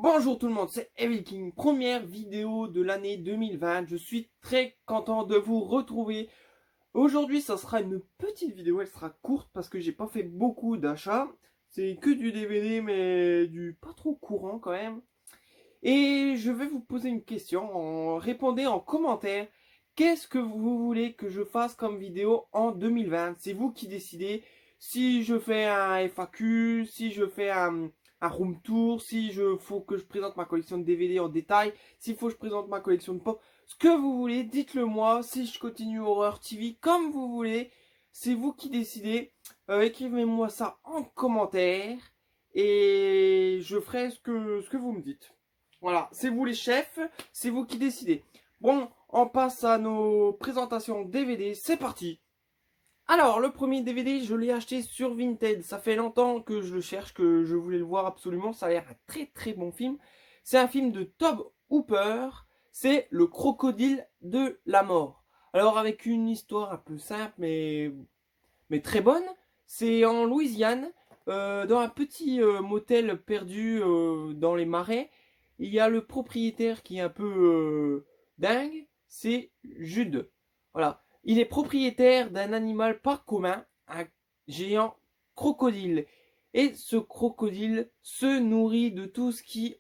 Bonjour tout le monde, c'est Evil King, première vidéo de l'année 2020. Je suis très content de vous retrouver. Aujourd'hui, ça sera une petite vidéo, elle sera courte parce que j'ai pas fait beaucoup d'achats. C'est que du DVD, mais du pas trop courant quand même. Et je vais vous poser une question, répondez en commentaire. Qu'est-ce que vous voulez que je fasse comme vidéo en 2020? C'est vous qui décidez. Si je fais un FAQ, si je fais un room tour, si faut que je présente ma collection de DVD en détail, s'il faut que je présente ma collection de pop, ce que vous voulez, dites-le moi. Si je continue Horror TV, comme vous voulez, c'est vous qui décidez. Écrivez-moi ça en commentaire et je ferai ce que vous me dites. Voilà, c'est vous les chefs, c'est vous qui décidez. Bon, on passe à nos présentations DVD, c'est parti. Alors, le premier DVD, je l'ai acheté sur Vinted. Ça fait longtemps que je le cherche, que je voulais le voir absolument. Ça a l'air un très très bon film. C'est un film de Tobe Hooper. C'est Le Crocodile de la Mort. Alors, avec une histoire un peu simple, mais très bonne. C'est en Louisiane, dans un petit motel perdu dans les marais. Il y a le propriétaire qui est un peu dingue, c'est Jude. Voilà. Il est propriétaire d'un animal pas commun, un géant crocodile. Et ce crocodile se nourrit de tout ce qui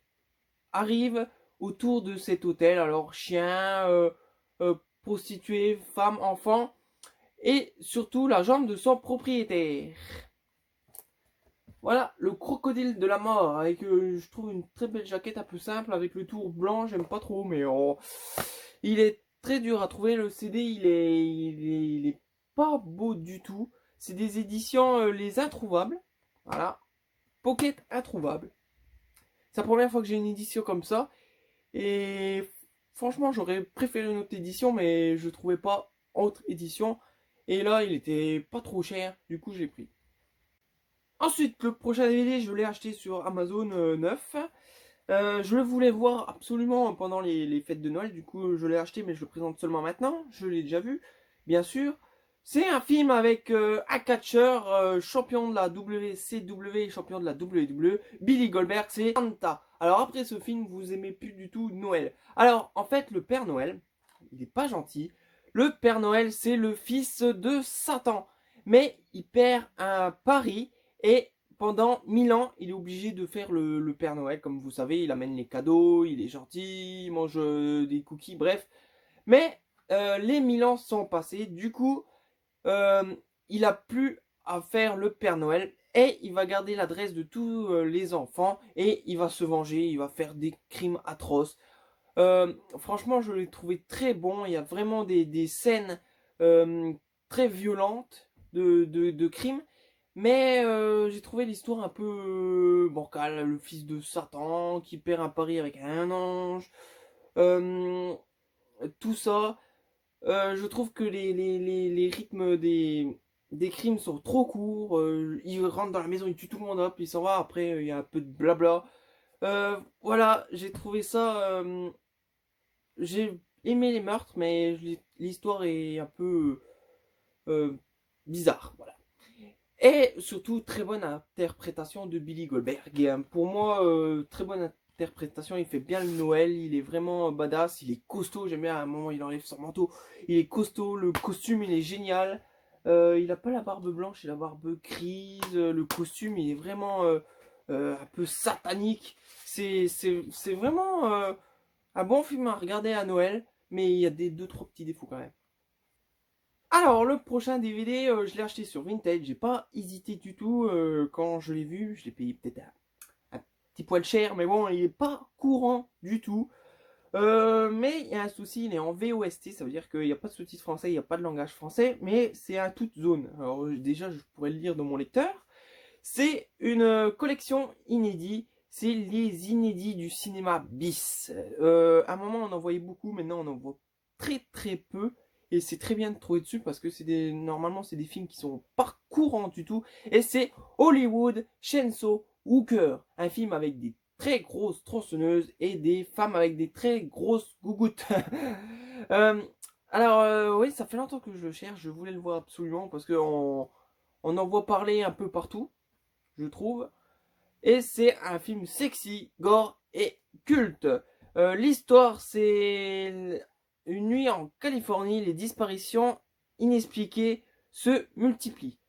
arrive autour de cet hôtel. Alors, chiens, prostituées, femmes, enfants et surtout la jambe de son propriétaire. Voilà, le crocodile de la mort, avec je trouve une très belle jaquette un peu simple, avec le tour blanc, j'aime pas trop, mais il est très dur à trouver, le CD il est pas beau du tout. C'est des éditions Les Introuvables, voilà, Pocket Introuvable. C'est la première fois que j'ai une édition comme ça, et franchement j'aurais préféré une autre édition, mais je trouvais pas autre édition. Et là, il était pas trop cher, du coup je l'ai pris. Ensuite, le prochain DVD, je l'ai acheté sur Amazon 9. Je le voulais voir absolument pendant les fêtes de Noël, du coup je l'ai acheté, mais je le présente seulement maintenant. Je l'ai déjà vu, bien sûr. C'est un film avec un catcheur, champion de la WCW et champion de la WWE, Billy Goldberg, c'est Santa. Alors après ce film, vous aimez plus du tout Noël. Alors en fait, le Père Noël, il n'est pas gentil. Le Père Noël, c'est le fils de Satan. Mais il perd un pari et pendant 1000 ans, il est obligé de faire le Père Noël. Comme vous savez, il amène les cadeaux, il est gentil, il mange des cookies, bref. Mais les 1000 ans sont passés. Du coup, il a plus à faire le Père Noël. Et il va garder l'adresse de tous les enfants. Et il va se venger, il va faire des crimes atroces. Franchement, je l'ai trouvé très bon. Il y a vraiment des scènes très violentes de crimes. Mais j'ai trouvé l'histoire un peu bancale. Le fils de Satan qui perd un pari avec un ange. Euh, Tout ça. Je trouve que les rythmes des crimes sont trop courts. Il rentre dans la maison, il tue tout le monde, hop, il s'en va. Après, il y a un peu de blabla. Voilà, j'ai trouvé ça. J'ai aimé les meurtres, mais l'histoire est un peu euh, bizarre. Voilà. Et surtout, très bonne interprétation de Billy Goldberg. Et, pour moi, très bonne interprétation. Il fait bien le Noël. Il est vraiment badass. Il est costaud. J'aime bien à un moment, il enlève son manteau. Il est costaud. Le costume, il est génial. Il a pas la barbe blanche, il a la barbe grise. Le costume, il est vraiment un peu satanique. C'est vraiment un bon film à regarder à Noël. Mais il y a des 2-3 petits défauts quand même. Alors, le prochain DVD, je l'ai acheté sur Vinted. J'ai pas hésité du tout quand je l'ai vu. Je l'ai payé peut-être un petit poil cher, mais bon, il est pas courant du tout. Mais il y a un souci, il est en VOST, ça veut dire qu'il n'y a pas de sous-titres français, il n'y a pas de langage français, mais c'est à toute zone. Alors déjà, je pourrais le lire dans mon lecteur. C'est une collection inédite. C'est les inédits du cinéma bis. À un moment, on en voyait beaucoup, maintenant on en voit très très peu. Et c'est très bien de trouver dessus parce que normalement c'est des films qui sont pas courants du tout. Et c'est Hollywood Chainsaw Walker, un film avec des très grosses tronçonneuses et des femmes avec des très grosses gougouttes. Euh, oui, ça fait longtemps que je le cherche. Je voulais le voir absolument parce que on en voit parler un peu partout, je trouve. Et c'est un film sexy, gore et culte. L'histoire, c'est une nuit en Californie, les disparitions inexpliquées se multiplient.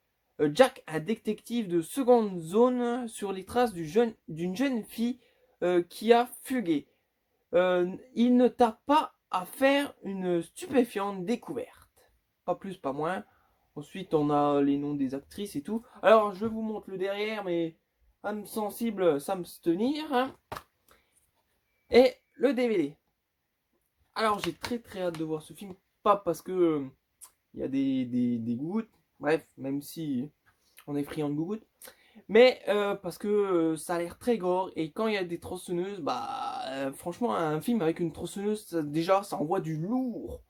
Jack, un détective de seconde zone, sur les traces d'une jeune fille qui a fugué. Il ne tarde pas à faire une stupéfiante découverte. Pas plus, pas moins. Ensuite, on a les noms des actrices et tout. Alors, je vous montre le derrière, mais âme sensible, ça me se tenir. Hein. Et le DVD. Alors, j'ai très hâte de voir ce film. Pas parce que il y a des gouttes. Bref, même si on est friand de gouttes. Mais parce que ça a l'air très gore. Et quand il y a des tronçonneuses, bah franchement, un film avec une tronçonneuse, déjà, ça envoie du lourd.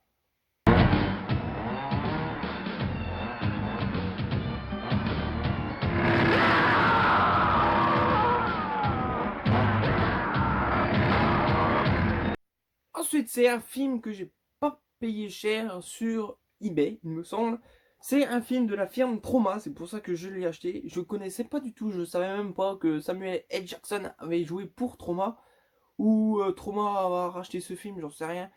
Ensuite, c'est un film que j'ai pas payé cher sur eBay, il me semble. C'est un film de la firme Troma, c'est pour ça que je l'ai acheté. Je connaissais pas du tout, je savais même pas que Samuel L. Jackson avait joué pour Troma. Ou Troma a racheté ce film, j'en sais rien.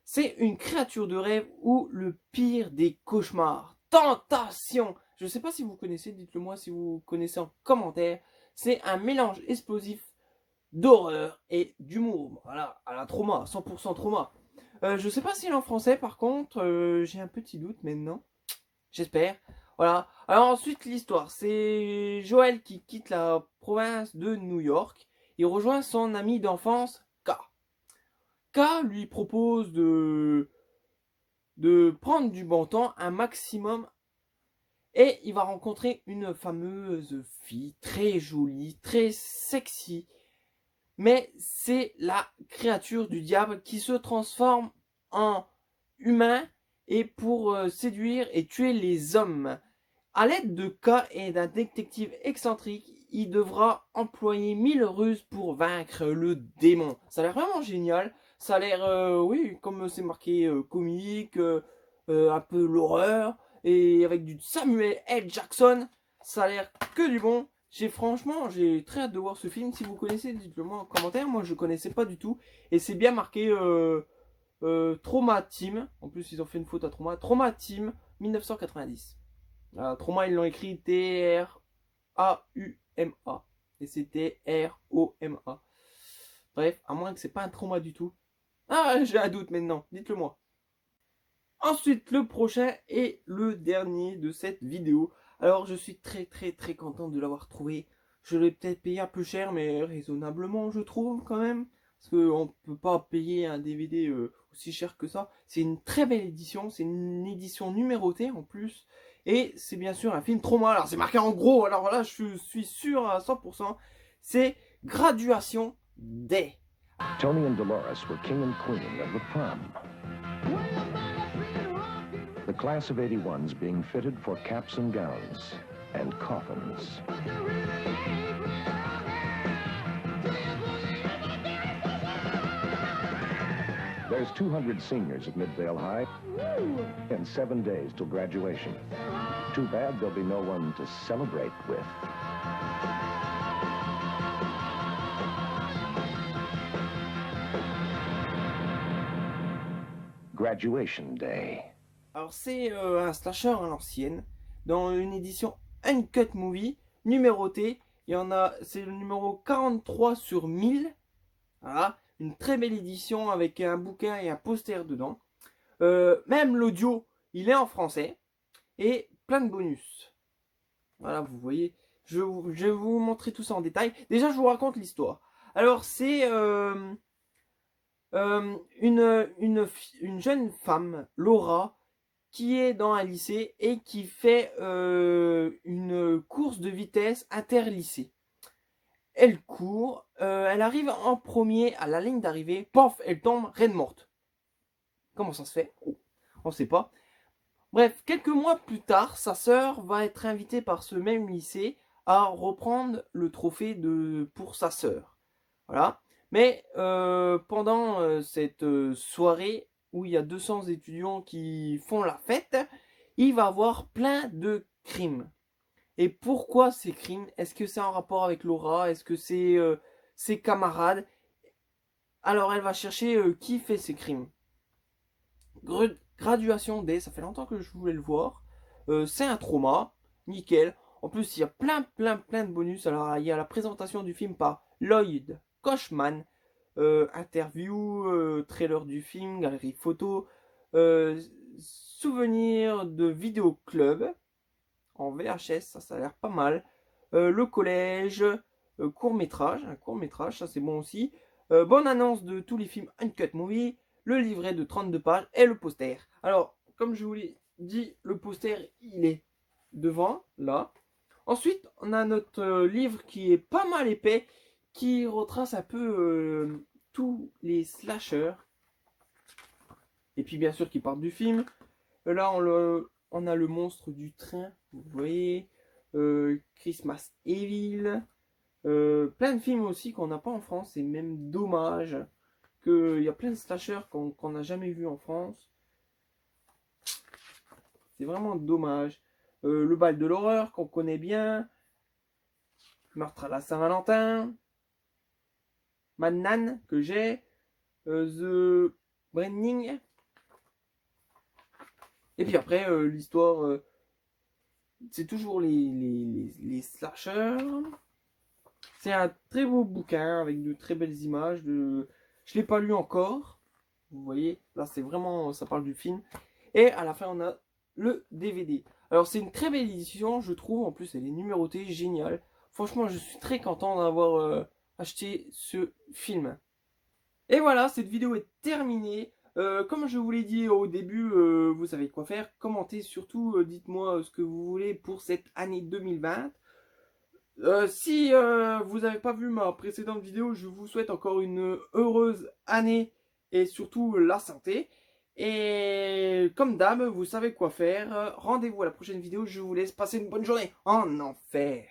C'est une créature de rêve ou le pire des cauchemars. Tentation. Je sais pas si vous connaissez, dites-le moi si vous connaissez en commentaire. C'est un mélange explosif d'horreur et d'humour. Voilà, à la Troma, 100% Troma. Je sais pas s'il est en français par contre, j'ai un petit doute maintenant. J'espère. Voilà. Alors ensuite l'histoire, c'est Joël qui quitte la province de New York. Il rejoint son ami d'enfance K. K lui propose de prendre du bon temps un maximum et il va rencontrer une fameuse fille très jolie, très sexy. Mais c'est la créature du diable qui se transforme en humain et pour séduire et tuer les hommes. À l'aide de K et d'un détective excentrique, il devra employer 1000 ruses pour vaincre le démon. Ça a l'air vraiment génial. Ça a l'air, oui, comme c'est marqué, comique, un peu l'horreur, et avec du Samuel L. Jackson. Ça a l'air que du bon. J'ai très hâte de voir ce film. Si vous connaissez, dites-le moi en commentaire. Moi, je connaissais pas du tout. Et c'est bien marqué Trauma Team. En plus, ils ont fait une faute à Trauma. Trauma Team 1990. Trauma, ils l'ont écrit T-R-A-U-M-A. Et c'était R-O-M-A. Bref, à moins que c'est pas un trauma du tout. Ah, j'ai un doute maintenant. Dites-le moi. Ensuite, le prochain et le dernier de cette vidéo. Alors, je suis très content de l'avoir trouvé. Je l'ai peut-être payé un peu cher, mais raisonnablement, je trouve, quand même. Parce qu'on ne peut pas payer un DVD aussi cher que ça. C'est une très belle édition. C'est une édition numérotée, en plus. Et c'est bien sûr un film Trauma. Alors, c'est marqué en gros. Alors là, je suis sûr à 100%. C'est Graduation Day. Tony and Dolores were king and queen of the prom. The class of 81s being fitted for caps and gowns and coffins. There's 200 seniors at Midvale High and 7 days till graduation. Too bad there'll be no one to celebrate with. Graduation Day. Alors c'est un slasher à l'ancienne, dans une édition Uncut Movie, numérotée. Il y en a, c'est le numéro 43 sur 1000. Voilà, une très belle édition avec un bouquin et un poster dedans. Même l'audio, il est en français. Et plein de bonus. Voilà, vous voyez. Je vais vous montrer tout ça en détail. Déjà, je vous raconte l'histoire. Alors, c'est une jeune femme, Laura, qui est dans un lycée et qui fait une course de vitesse interlycée. Elle court, elle arrive en premier à la ligne d'arrivée, pof, elle tombe reine morte. Comment ça se fait? On ne sait pas. Bref, quelques mois plus tard, sa sœur va être invitée par ce même lycée à reprendre le trophée pour sa sœur. Voilà. Mais pendant cette soirée où il y a 200 étudiants qui font la fête, il va y avoir plein de crimes. Et pourquoi ces crimes? Est-ce que c'est en rapport avec Laura? Est-ce que ses camarades. Alors elle va chercher qui fait ces crimes. Graduation D, ça fait longtemps que je voulais le voir. C'est un trauma, nickel. En plus, il y a plein de bonus. Alors, il y a la présentation du film par Lloyd Kaufman, interview, trailer du film, galerie photo, souvenir de vidéo club en VHS, ça a l'air pas mal. Le collège, un court métrage, ça c'est bon aussi. Bonne annonce de tous les films Uncut Movie, le livret de 32 pages et le poster. Alors, comme je vous l'ai dit, le poster il est devant, là. Ensuite, on a notre livre qui est pas mal épais, qui retrace un peu tous les slashers. Et puis bien sûr qui partent du film. Là, on a le monstre du train, vous voyez. Christmas Evil. Plein de films aussi qu'on n'a pas en France. C'est même dommage qu'il y a plein de slashers qu'on n'a jamais vu en France. C'est vraiment dommage. Le bal de l'horreur qu'on connaît bien. Meurtre à la Saint-Valentin. Mannan que j'ai. The Branding. Et puis après, l'histoire, c'est toujours les slashers. C'est un très beau bouquin avec de très belles images. Je ne l'ai pas lu encore. Vous voyez, là c'est vraiment, ça parle du film. Et à la fin, on a le DVD. Alors c'est une très belle édition, je trouve. En plus, elle est numérotée, géniale. Franchement, je suis très content d'avoir acheté ce film. Et voilà, cette vidéo est terminée. Comme je vous l'ai dit au début, vous savez quoi faire. Commentez surtout, dites-moi ce que vous voulez pour cette année 2020. Si vous n'avez pas vu ma précédente vidéo, je vous souhaite encore une heureuse année et surtout la santé. Et comme d'hab, vous savez quoi faire. Rendez-vous à la prochaine vidéo. Je vous laisse passer une bonne journée en enfer.